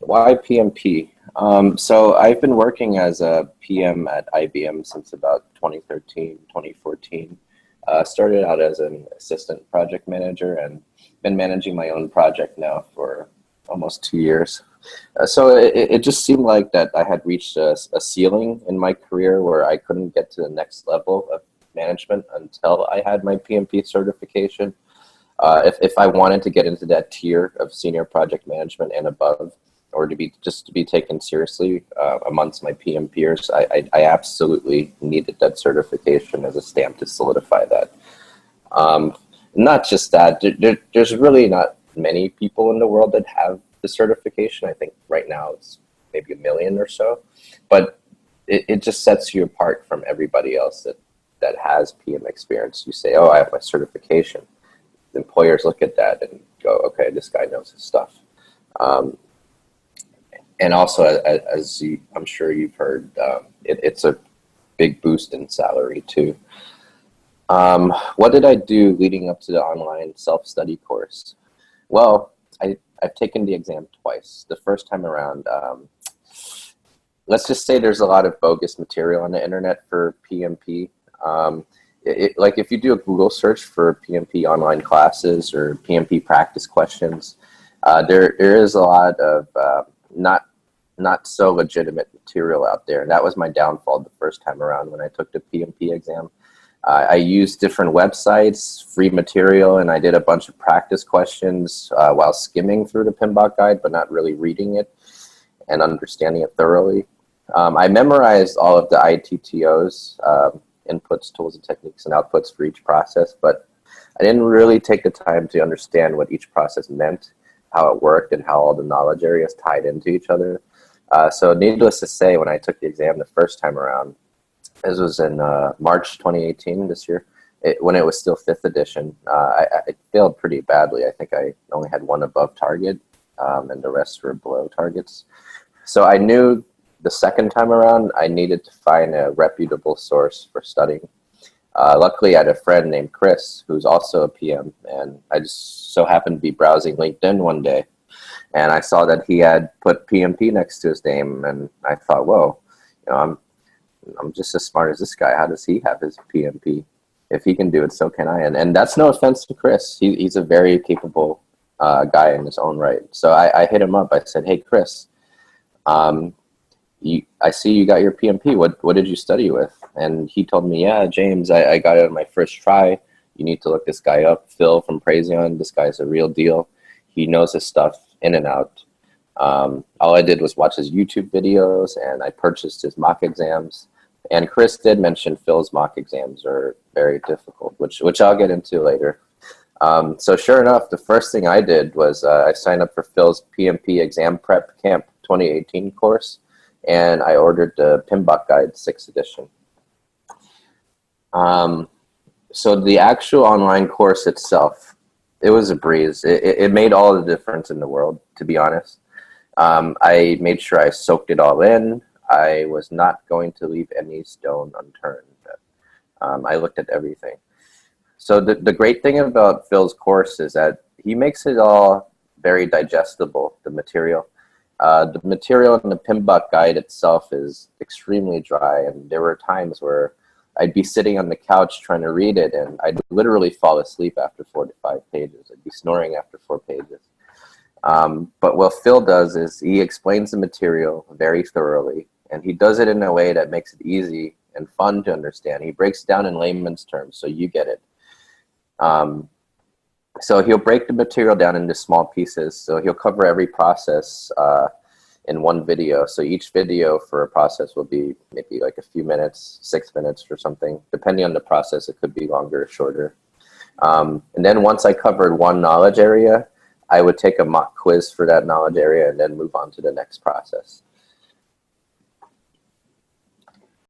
Why PMP? So I've been working as a PM at IBM since about 2013, 2014. Started out as an assistant project manager and been managing my own project now for almost 2 years. So it just seemed like that I had reached a ceiling in my career where I couldn't get to the next level of management until I had my PMP certification. If I wanted to get into that tier of senior project management and above, or to be taken seriously amongst my PM peers, I absolutely needed that certification as a stamp to solidify that. Not just that, there's really not many people in the world that have the certification. I think right now it's maybe 1 million or so, but it just sets you apart from everybody else that has PM experience. You say, oh, I have my certification. The employers look at that and go, okay, this guy knows his stuff. And also, as I'm sure you've heard, it's a big boost in salary too. What did I do leading up to the online self-study course? Well, I've taken the exam twice. The first time around, let's just say there's a lot of bogus material on the internet for PMP. Like if you do a Google search for PMP online classes or PMP practice questions, there is a lot of not so legitimate material out there. And that was my downfall the first time around when I took the PMP exam. I used different websites, free material, and I did a bunch of practice questions while skimming through the PMBOK guide, but not really reading it and understanding it thoroughly. I memorized all of the ITTOs, inputs, tools, and techniques, and outputs for each process, but I didn't really take the time to understand what each process meant, how it worked, and how all the knowledge areas tied into each other. So needless to say, when I took the exam the first time around, this was in March 2018, this year, when it was still 5th edition, I failed pretty badly. I think I only had 1 above target, and the rest were below targets. So I knew the second time around, I needed to find a reputable source for studying. Luckily, I had a friend named Chris, who's also a PM, and I just so happened to be browsing LinkedIn one day, and I saw that he had put PMP next to his name, and I thought, whoa, you know, I'm just as smart as this guy. How does he have his PMP? If he can do it, so can I. And that's no offense to Chris. He's a very capable guy in his own right. So I hit him up. I said, hey, Chris, I see you got your PMP. What did you study with? And he told me, yeah, James, I got it on my first try. You need to look this guy up. Phil from Praizion. This guy's a real deal. He knows his stuff in and out. All I did was watch his YouTube videos, and I purchased his mock exams. And Chris did mention Phil's mock exams are very difficult, which I'll get into later. So sure enough, the first thing I did was I signed up for Phil's PMP Exam Prep Camp 2018 course, and I ordered the PMBOK Guide 6th edition. So the actual online course itself, it was a breeze. It made all the difference in the world, to be honest. I made sure I soaked it all in. I was not going to leave any stone unturned. I looked at everything. So the great thing about Phil's course is that he makes it all very digestible, the material. The material in the PMBOK guide itself is extremely dry, and there were times where I'd be sitting on the couch trying to read it, and I'd literally fall asleep after 4 to 5 pages. I'd be snoring after 4 pages. But what Phil does is he explains the material very thoroughly, and he does it in a way that makes it easy and fun to understand. He breaks it down in layman's terms so you get it. So he'll break the material down into small pieces. So he'll cover every process in one video. So each video for a process will be maybe like a few minutes, 6 minutes or something. Depending on the process, it could be longer or shorter. And then once I covered one knowledge area, I would take a mock quiz for that knowledge area and then move on to the next process.